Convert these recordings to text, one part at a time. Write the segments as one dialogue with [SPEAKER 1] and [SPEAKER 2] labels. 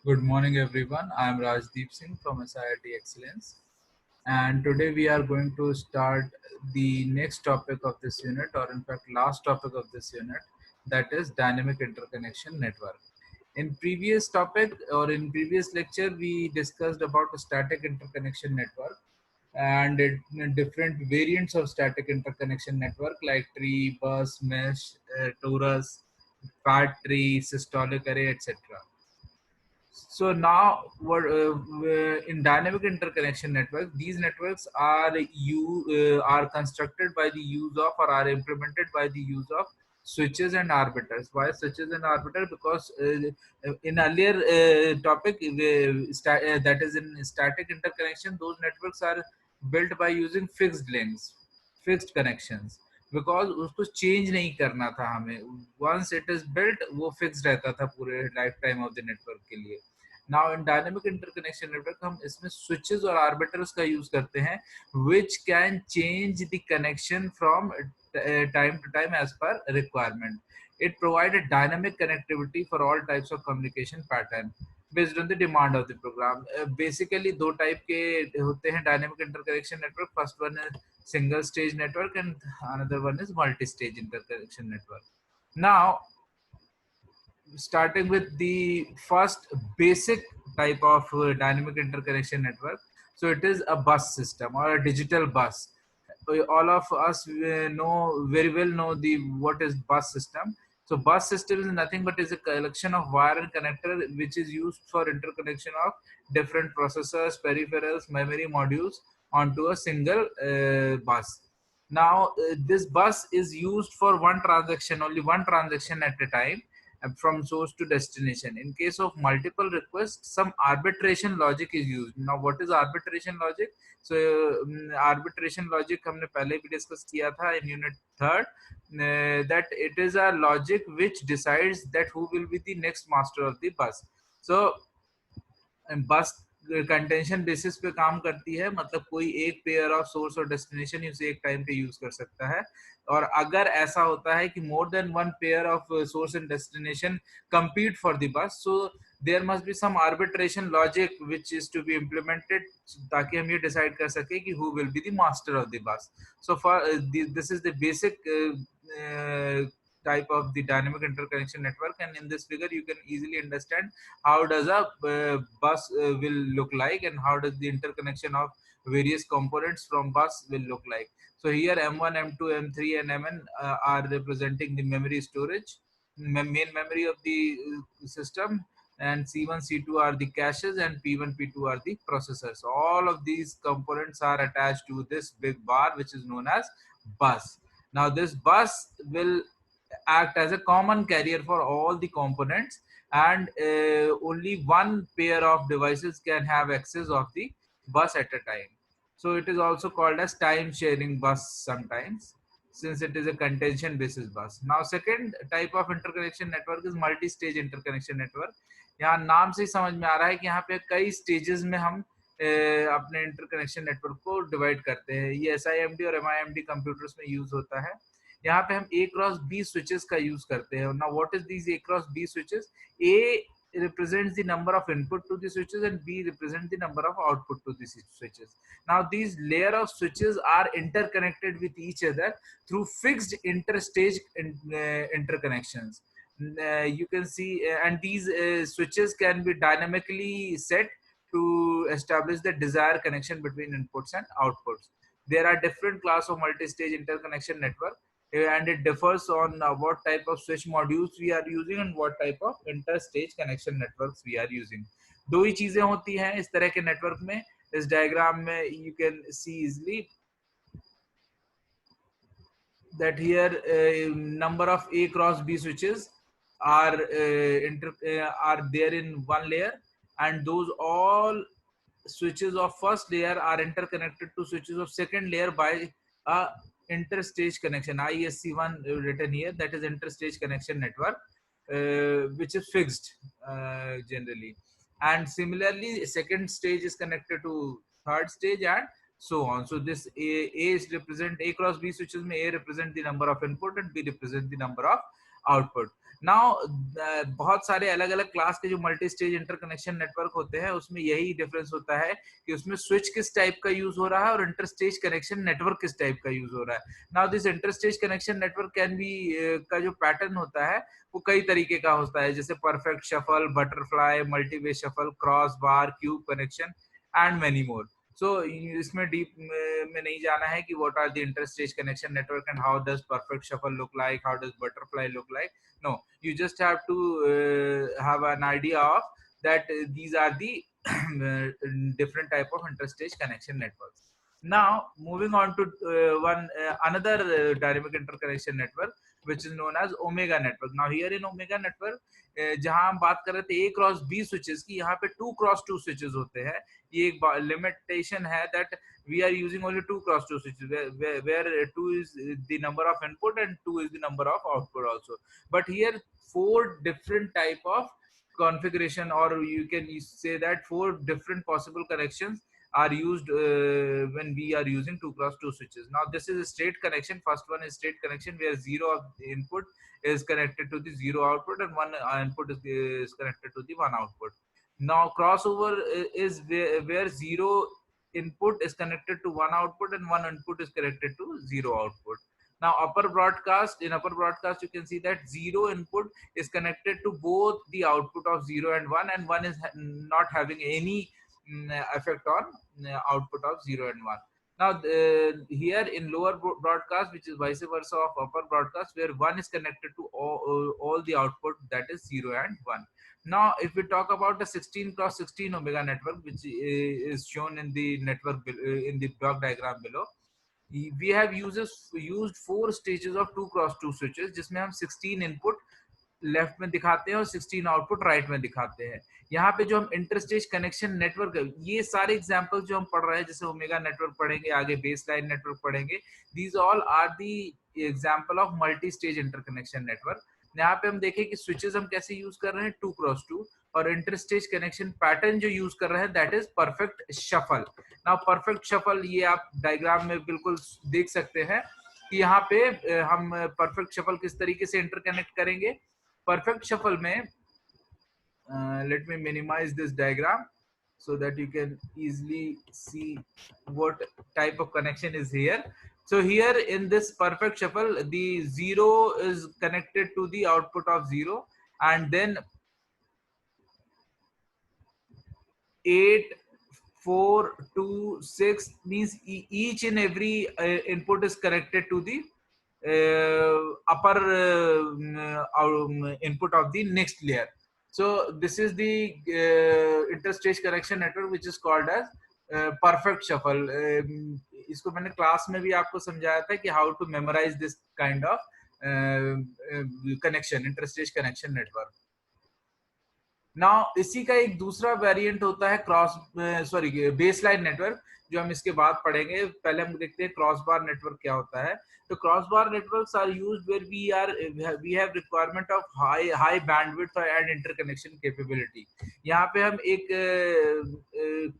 [SPEAKER 1] Good morning, everyone. I am Rajdeep Singh from SIIT Excellence, and today we are going to start the next topic of this unit, or in fact, last topic of this unit, that is dynamic interconnection network. In previous topic or in previous lecture, we discussed about a static interconnection network and different variants of static interconnection network like tree, bus, mesh, torus, fat tree, systolic array, etc. So now, in dynamic interconnection network, these networks are constructed by the use of or are implemented by the use of switches and arbiters. Why switches and arbiter? Because in earlier topic, that is in static interconnection, those networks are built by using fixed links, fixed connections. Because उसको change नहीं करना था हमें. Once it is built वो fix रहता था पूरे life time of the network के लिए. Now in dynamic interconnection network हम इसमें स्विचेस और आर्बिटर्स का यूज करते हैं which can change the connection from time to time as per requirement. It provide a dynamic connectivity for all types of communication pattern based on the demand of the program. Basically दो type के होते हैं dynamic interconnection network. First one is single stage network and another one is multi stage interconnection network. Now starting with the first basic type of dynamic interconnection network. So it is a bus system or a digital bus. All of us know very well know the what is bus system. So bus system is nothing but is a collection of wire and connector which is used for interconnection of different processors, peripherals, memory modules onto a single bus. Now this bus is used for one transaction, only one transaction at a time, from source to destination. In case of multiple requests, some arbitration logic is used. Now what is arbitration logic? So arbitration logic हमने पहले भी discuss किया था in unit third, that it is a logic which decides that who will be the next master of the bus. So बस contention basis पे काम करती है, मतलब कोई एक पेयर ऑफ सोर्स और डेस्टिनेशन उसे एक टाइम पे यूज कर सकता है. और अगर ऐसा होता है कि more than one pair of source and destination compete for the bus, so there must be some arbitration logic which is to be implemented ताकि हम ये decide कर सके कि who will be the master of the bus. So for this is the basic type of the dynamic interconnection network, and in this figure you can easily understand how does a bus will look like and how does the interconnection of various components from bus will look like. So here M1, M2, M3 and Mn are representing the memory storage, main memory of the system, and C1, C2 are the caches and P1, P2 are the processors. All of these components are attached to this big bar which is known as bus. Now this bus will act as a common carrier for all the components, and only one pair of devices can have access of the bus at a time. So it is also called as time sharing bus sometimes, since it is a contention basis bus. Now second type of interconnection network is multi stage interconnection network. यहाँ नाम से ही समझ में आ रहा है कि यहाँ पे कई स्टेजेस में हम अपने इंटरकनेक्शन नेटवर्क को डिवाइड करते हैं. ये SIMD और MIMD कंप्यूटर्स में यूज होता है. यहाँ पे हम A क्रॉस B स्विचेस का यूज करते हैं. Now what is these A cross B switches? A represents the number of input to the switches and B represents the number of output to the switches. Now these layer of switches are interconnected with each other through fixed interstage interconnections. You can see and these switches can be dynamically set to establish the desired connection between inputs and outputs. There are different class of multi-stage interconnection network, and it differs on what type of switch modules we are using and what type of interstage connection networks we are using. दो ही चीजें होती हैं इस तरह के network में. इस diagram में you can see easily that here number of A cross B switches are are there in one layer, and those all switches of first layer are interconnected to switches of second layer by a interstage connection, ISC1 written here, that is interstage connection network, which is fixed generally. And similarly second stage is connected to third stage and so on. So this A is represent A cross B switches. May A represent the number of input and B represent the number of output. Now बहुत सारे अलग अलग class के जो multi stage interconnection network होते हैं उसमें यही डिफरेंस होता है कि उसमें स्विच किस टाइप का यूज हो रहा है और इंटरस्टेज कनेक्शन नेटवर्क किस टाइप का यूज हो रहा है। Now this interstage connection network can be का जो पैटर्न होता है वो कई तरीके का होता है, जैसे perfect shuffle, butterfly, multiway shuffle, cross bar, cube connection and many more. So इसमें डीप में नहीं जाना है कि what are the interstage connection network and how does perfect shuffle look like, how does butterfly look like. No, you just have to have an idea of that these are the different type of interstage connection networks. Now moving on to one another dynamic interconnection network which is known as omega network. Now here in omega network जहां हम बात कर रहे थे A cross B switches की, यहाँ पे 2 cross 2 switches होते हैं। ये एक लिमिटेशन है that we are using only 2 cross 2 switches where 2 is the number of input and 2 is the number of output also. But here 4 different type of configuration, or you can say that 4 different possible connections are used when we are using 2 cross 2 switches. Now this is a straight connection. First one is straight connection where 0 of the input is connected to the 0 output and 1 input is connected to the 1 output. Now crossover is where 0 input is connected to 1 output and 1 input is connected to 0 output. Now upper broadcast, in upper broadcast you can see that 0 input is connected to both the output of 0 and 1 is not having any effect on output of 0 and 1. Now here in lower broadcast, which is vice versa of upper broadcast, where 1 is connected to all the output, that is 0 and 1. Now if we talk about the 16 cross 16 omega network, which is shown in the network in the block diagram below, we have used 4 stages of 2 cross 2 switches जिसमें हम 16 input left में दिखाते हैं और 16 output right में दिखाते हैं। यहाँ पे जो हम इंटरस्टेज कनेक्शन नेटवर्क, ये सारे एग्जांपल्स जो हम पढ़ रहे हैं, जैसे ओमेगा नेटवर्क पढ़ेंगे, आगे बेस लाइन नेटवर्क पढ़ेंगे, these all are the example of multi stage interconnection network. यहाँ पे हम देखें कि स्विचेस हम कैसे यूज कर रहे हैं 2 क्रॉस 2, और इंटरस्टेज कनेक्शन पैटर्न जो यूज कर रहे हैं that is perfect shuffle. Now perfect shuffle ये आप डायग्राम में बिल्कुल देख सकते हैं कि यहाँ पे हम परफेक्ट शफल किस तरीके से इंटरकनेक्ट करेंगे। Perfect shuffle में let me minimize this diagram so that you can easily see what type of connection is here. So here in this perfect shuffle, the 0 is connected to the output of 0, and then 8, 4, 2, 6 means each and every input is connected to the upper input of the next layer. So this is the interstage connection network which is called as perfect shuffle. इसको मैंने class में भी आपको समझाया था कि how to memorize this kind of connection, interstage connection network. Now इसी का एक दूसरा वेरिएंट होता है क्रॉस बेसलाइन नेटवर्क, जो हम इसके बाद पढ़ेंगे। पहले हम देखते हैं क्रॉस बार नेटवर्क क्या होता है। तो cross bar networks are used where we have requirement of high bandwidth and interconnection capability. यहाँ पे हम एक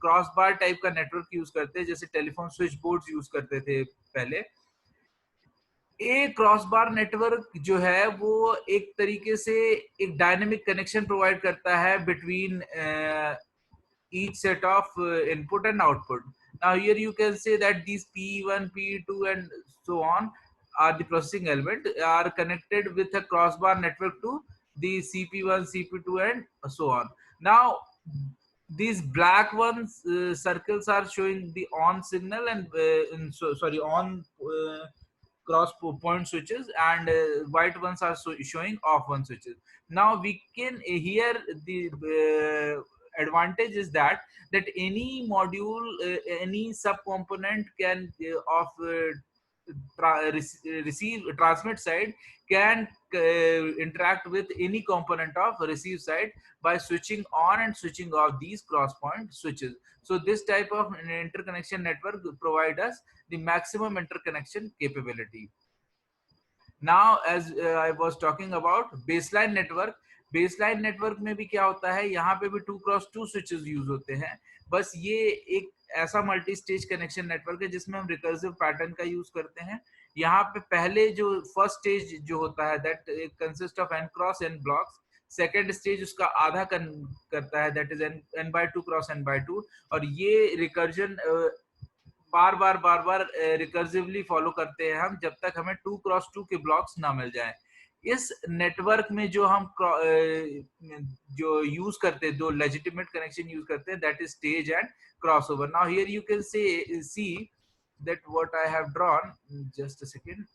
[SPEAKER 1] क्रॉस बार टाइप का नेटवर्क यूज करते हैं, जैसे टेलीफोन स्विच बोर्ड यूज करते थे पहले। ए क्रॉस बार नेटवर्क जो है वो एक तरीके से एक डायनेमिक कनेक्शन प्रोवाइड करता है between each set of input and output. Now here you can say that these P1, P2 and so on are the processing element are connected with a crossbar network to the CP1, CP2 and so on. Now these black ones circles are showing the on signal and on cross point switches, and white ones are showing off one switches. Now we can here the advantage is that any module, any sub component can of transmit side can interact with any component of receive side by switching on and switching off these cross point switches. So this type of interconnection network provide us the maximum interconnection capability. Now as I was talking about baseline network, baseline network में भी क्या होता है, यहाँ पे भी 2 cross 2 switches use होते हैं। बस ये एक ऐसा मल्टी स्टेज कनेक्शन नेटवर्क है जिसमें हम रिकर्सिव पैटर्न का यूज करते हैं। यहाँ पे पहले जो फर्स्ट स्टेज जो होता है that consist of n cross n blocks, second stage उसका आधा करता है that is n by 2 cross n by 2, और ये रिकर्जन बार बार रिकर्सिवली फॉलो करते हैं हम जब तक हमें 2 क्रॉस 2 के ब्लॉक्स ना मिल जाए। इस नेटवर्क में जो हम जो यूज करते हैं, दो लेजिटिमेट कनेक्शन यूज करते हैं, that is stage and crossover. Now here you can say see that what I have drawn. Just a second.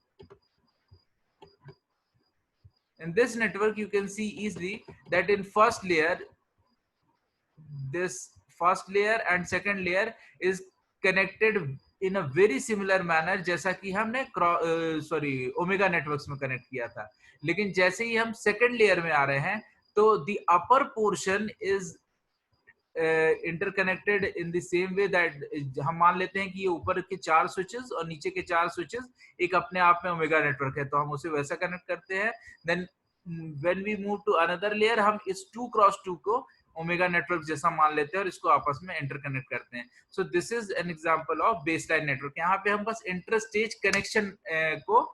[SPEAKER 1] In this network you can see easily that in first layer, this first layer and second layer is connected in a very similar manner जैसा कि हमने omega networks में connect किया था। लेकिन जैसे ही हम second layer में आ रहे हैं तो the upper portion is interconnected in the same way that हम मान लेते हैं कि ये ऊपर के 4 स्विचेस और नीचे के 4 स्विचेस एक अपने आप में ओमेगा नेटवर्क है, तो हम उसे वैसा कनेक्ट करते हैं। Then when we move to another layer, हम इस 2 क्रॉस 2 को ओमेगा नेटवर्क जैसा मान लेते हैं और इसको आपस में इंटरकनेक्ट करते हैं। So this is an example of baseline network. यहाँ पे हम बस इंटर स्टेज कनेक्शन को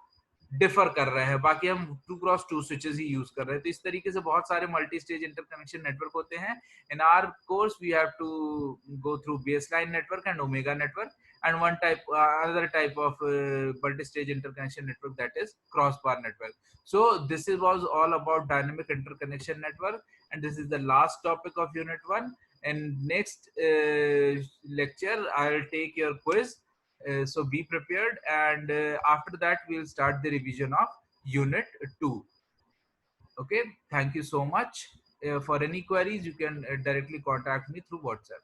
[SPEAKER 1] डिफर कर रहे हैं, बाकी हम 2 क्रॉस 2 स्विचेस ही यूज कर रहे हैं। तो इस तरीके से बहुत सारे मल्टी स्टेज इंटरकनेक्शन नेटवर्क होते हैं। In our course we have to go through baseline network and omega network, and one type another type of multi-stage interconnection network, that is crossbar network. So this was all about dynamic interconnection network, and this is the last topic of unit 1. And next lecture I'll take your quiz, so be prepared, and after that we'll start the revision of unit 2. Okay, thank you so much. For any queries you can directly contact me through WhatsApp.